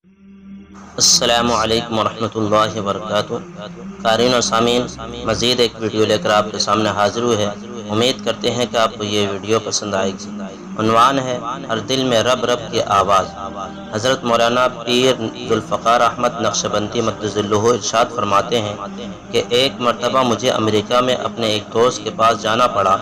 السلام علیکم ورحمۃ اللہ وبرکاتہ۔ قارئین و سامعین، مزید ایک ویڈیو لے کر آپ کے سامنے حاضر ہوئے ہیں۔ امید کرتے ہیں کہ آپ کو یہ ویڈیو پسند آئے گی۔ عنوان ہے ہر دل میں رب رب کی آواز۔ حضرت مولانا پیر ذوالفقار احمد نقشبندی مقدس اللہ ارشاد فرماتے ہیں کہ ایک مرتبہ مجھے امریکہ میں اپنے ایک دوست کے پاس جانا پڑا۔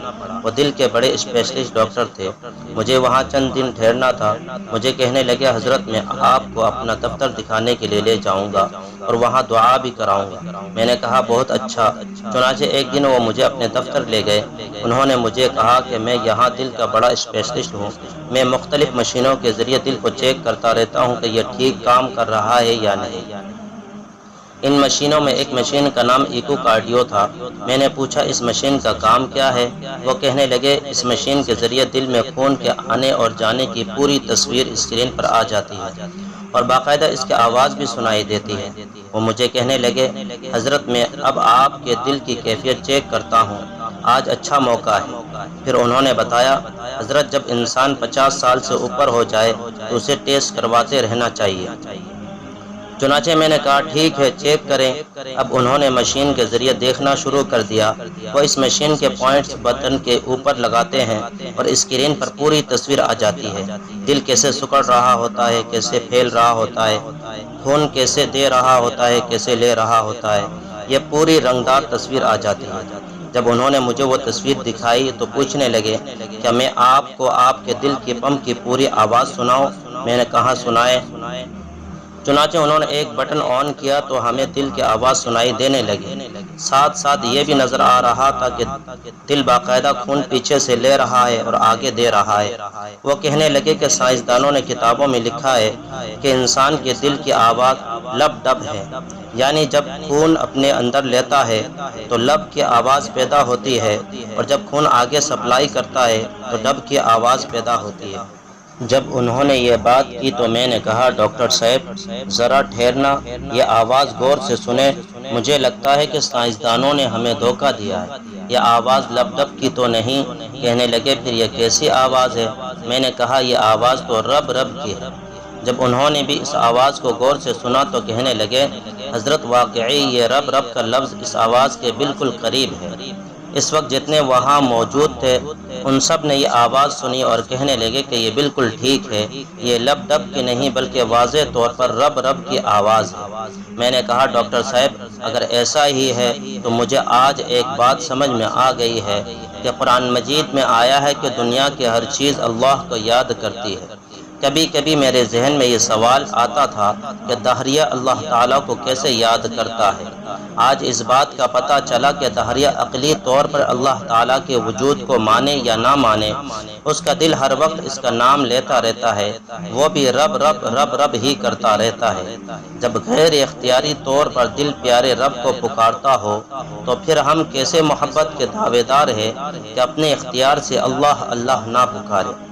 وہ دل کے بڑے اسپیشلسٹ ڈاکٹر تھے۔ مجھے وہاں چند دن ٹھہرنا تھا۔ مجھے کہنے لگے، حضرت میں آپ کو اپنا دفتر دکھانے کے لیے لے جاؤں گا اور وہاں دعا بھی کراؤں گا۔ میں نے کہا بہت اچھا۔ چنانچہ ایک دن وہ مجھے اپنے دفتر لے گئے۔ انہوں نے مجھے کہا کہ میں یہاں دل کا بڑا اسپیشلسٹ ہوں۔ میں مختلف مشینوں کے ذریعے دل کو چیک کرتا رہتا ہوں کہ یہ ٹھیک کام کر رہا ہے یا نہیں۔ ان مشینوں میں ایک مشین کا نام ایکو کارڈیو تھا۔ میں نے پوچھا اس مشین کا کام کیا ہے؟ وہ کہنے لگے، اس مشین کے ذریعے دل میں خون کے آنے اور جانے کی پوری تصویر اسکرین پر آ جاتی ہے اور باقاعدہ اس کی آواز بھی سنائی دیتی ہے۔ وہ مجھے کہنے لگے، حضرت میں اب آپ کے دل کی کیفیت چیک کرتا ہوں، آج اچھا موقع ہے۔ پھر انہوں نے بتایا، حضرت جب انسان 50 سال سے اوپر ہو جائے تو اسے ٹیسٹ کرواتے رہنا چاہیے۔ چنانچہ میں نے کہا ٹھیک ہے، چیک کریں۔ اب انہوں نے مشین کے ذریعے دیکھنا شروع کر دیا۔ وہ اس مشین کے پوائنٹس بدن کے اوپر لگاتے ہیں اور اسکرین پر پوری تصویر آ جاتی ہے۔ دل کیسے سکڑ رہا ہوتا ہے، کیسے پھیل رہا ہوتا ہے، خون کیسے دے رہا ہوتا ہے، کیسے لے رہا ہوتا ہے، یہ پوری رنگدار تصویر آ جاتی ہے۔ جب انہوں نے مجھے وہ تصویر دکھائی تو پوچھنے لگے، کیا میں آپ کو آپ کے دل کی پمپ کی پوری آواز سناؤں؟ میں نے کہا سنائیں۔ چنانچہ انہوں نے ایک بٹن آن کیا تو ہمیں دل کی آواز سنائی دینے لگی۔ ساتھ ساتھ یہ بھی نظر آ رہا تھا کہ دل باقاعدہ خون پیچھے سے لے رہا ہے اور آگے دے رہا ہے۔ وہ کہنے لگے کہ سائنسدانوں نے کتابوں میں لکھا ہے کہ انسان کے دل کی آواز لب ڈب ہے، یعنی جب خون اپنے اندر لیتا ہے تو لب کی آواز پیدا ہوتی ہے اور جب خون آگے سپلائی کرتا ہے تو ڈب کی آواز پیدا ہوتی ہے۔ جب انہوں نے یہ بات کی تو میں نے کہا، ڈاکٹر صاحب ذرا ٹھہرنا، یہ آواز غور سے سنیں۔ مجھے لگتا ہے کہ سائنسدانوں نے ہمیں دھوکہ دیا ہے، یہ آواز لب ڈب کی تو نہیں۔ کہنے لگے پھر یہ کیسی آواز ہے؟ میں نے کہا یہ آواز تو رب رب کی ہے۔ جب انہوں نے بھی اس آواز کو غور سے سنا تو کہنے لگے، حضرت واقعی یہ رب رب کا لفظ اس آواز کے بالکل قریب ہے۔ اس وقت جتنے وہاں موجود تھے ان سب نے یہ آواز سنی اور کہنے لگے کہ یہ بالکل ٹھیک ہے، یہ لب ڈب کی نہیں بلکہ واضح طور پر رب رب کی آواز ہے۔ میں نے کہا ڈاکٹر صاحب اگر ایسا ہی ہے تو مجھے آج ایک بات سمجھ میں آ گئی ہے کہ قرآن مجید میں آیا ہے کہ دنیا کی ہر چیز اللہ کو یاد کرتی ہے۔ کبھی کبھی میرے ذہن میں یہ سوال آتا تھا کہ دہریہ اللہ تعالیٰ کو کیسے یاد کرتا ہے۔ آج اس بات کا پتہ چلا کہ دہریہ عقلی طور پر اللہ تعالیٰ کے وجود کو مانے یا نہ مانے، اس کا دل ہر وقت اس کا نام لیتا رہتا ہے، وہ بھی رب رب رب رب ہی کرتا رہتا ہے۔ جب غیر اختیاری طور پر دل پیارے رب کو پکارتا ہو تو پھر ہم کیسے محبت کے دعوے دار ہیں کہ اپنے اختیار سے اللہ اللہ نہ پکارے۔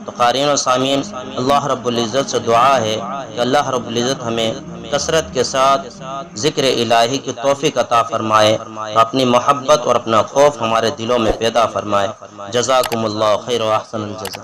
تو قارئین و سامعین، اللہ رب العزت سے دعا ہے کہ اللہ رب العزت ہمیں کثرت کے ساتھ ذکر الہی کی توفیق عطا فرمائے، اپنی محبت اور اپنا خوف ہمارے دلوں میں پیدا فرمائے۔ جزاکم اللہ خیر و احسن الجزا۔